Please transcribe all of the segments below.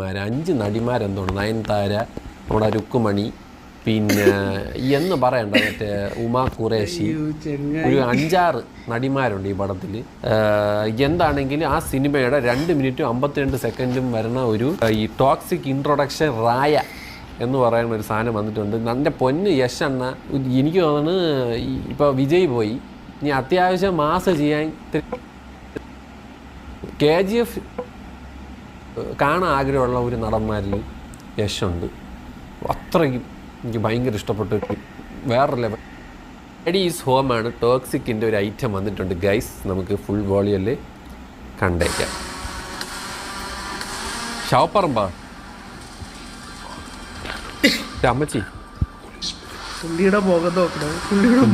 5 നടിമാരെന്തോണ്ട്, നയൻതാര, നമ്മുടെ രുക്കുമണി, പിന്നെ എന്ന് പറയണ്ട മറ്റേ ഉമാ ഖുറേഷി, ഒരു 5-6 നടിമാരുണ്ട് ഈ പടത്തിൽ. എന്താണെങ്കിലും ആ സിനിമയുടെ 2 മിനിറ്റും 52 സെക്കൻഡും വരുന്ന ഒരു ഈ ടോക്സിക് ഇൻട്രൊഡക്ഷൻ റായ എന്ന് പറയുന്ന ഒരു സാധനം വന്നിട്ടുണ്ട്. എൻ്റെ പൊന്ന് യശണ്ണ, എനിക്ക് തോന്നുന്നു ഇപ്പോൾ വിജയ് പോയി, ഇനി അത്യാവശ്യം മാസ് ചെയ്യാൻ KGF കാണാൻ ആഗ്രഹമുള്ള ഒരു നടന്മാരിൽ യശുണ്ട്. അത്രയ്ക്കും എനിക്ക് ഭയങ്കര ഇഷ്ടപ്പെട്ട വേറെ ലെവൽ. ഡാഡി ഈസ് ഹോമാണ് ടോക്സിക്കിൻ്റെ ഒരു ഐറ്റം വന്നിട്ടുണ്ട് ഗൈസ്. നമുക്ക് ഫുൾ വോളിയല് കണ്ടേക്കാം. ഷാപ്പറമ്പാ അമ്മച്ചി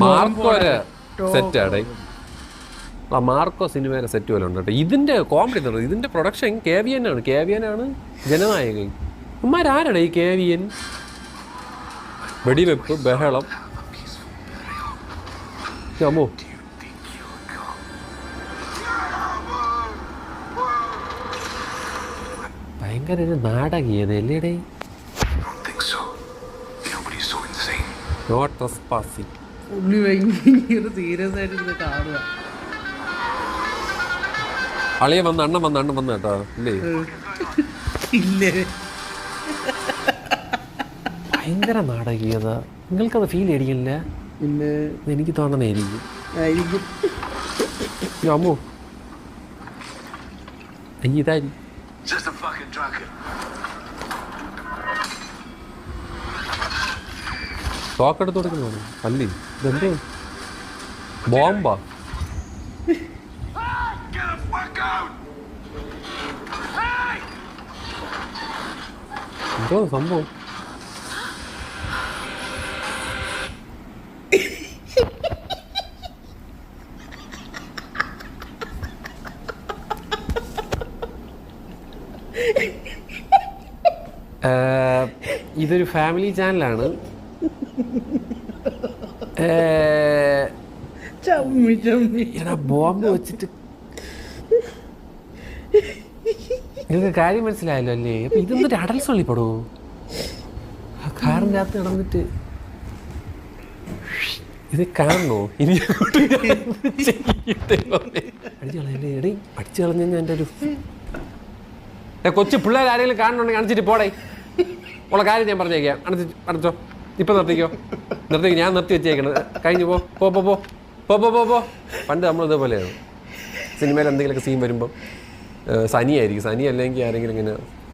മാർക്കോരെ സെറ്റാടേ. ആ മാർക്കോ സിനിമയുടെ സെറ്റ് പോലെ ഉണ്ട് കേട്ടോ. ഇതിൻ്റെ കോമഡി എന്ന് പറയുന്നത് ഇതിൻ്റെ പ്രൊഡക്ഷൻ KVN ആണ് ജനനായകൻ. ഉമ്മാരാരാണ് ഈ KVN? വെടിവെപ്പ്, ബഹളം, അമ്മോ ഭയങ്കര ഒരു നാടകീയത അല്ലേടേ. നോട്ട് ട്രസ്പാസിംഗ്. അളിയ വന്ന് അണ്ണൻ വന്ന് കേട്ടോ ഇല്ലേ. ഭയങ്കര നാടകീയത. നിങ്ങൾക്കത് ഫീൽ അടിക്കില്ല? പിന്നെ എനിക്ക് തോന്നണായിരിക്കും. അമ്മോ ഇതായി തോക്കെടുത്ത് കൊടുക്കുന്നു അല്ലേ? ഇതെന്തോ ബോംബാ? എന്തോ സംഭവം? ഇതൊരു ഫാമിലി ചാനലാണ്. എടാ ബോംബ് വെച്ചിട്ട് നിങ്ങൾക്ക് കാര്യം മനസ്സിലായല്ലോ അല്ലേ? അപ്പൊ ഇതൊന്നൊരു അടൽസ് വള്ളിപ്പെടൂ. ആ കാറിൻ്റെ അകത്ത് നടന്നിട്ട് ഇത് കാണണോ? ഇനി അടിച്ചു കളയല്ലേ? എടേ അടിച്ചു കളഞ്ഞ എൻ്റെ ഒരു കൊച്ചു പിള്ളേർ ആരെങ്കിലും കാണുന്നുണ്ടെങ്കിൽ അണിച്ചിട്ട് പോടേ. ഉള്ള കാര്യം ഞാൻ പറഞ്ഞേക്കാം. അടച്ചോ, ഇപ്പം നിർത്തിക്കോ. ഞാൻ നിർത്തി വെച്ചേക്കണത്. കഴിഞ്ഞു പോ പോ പോ പോ പോ പോ പോ പോ. പണ്ട് നമ്മൾ ഇതേപോലെയാണ്. സിനിമയിൽ എന്തെങ്കിലുമൊക്കെ സീൻ വരുമ്പം സനി ആയിരിക്കും. സനി അല്ലെങ്കിൽ ആരെങ്കിലും ഇങ്ങനെ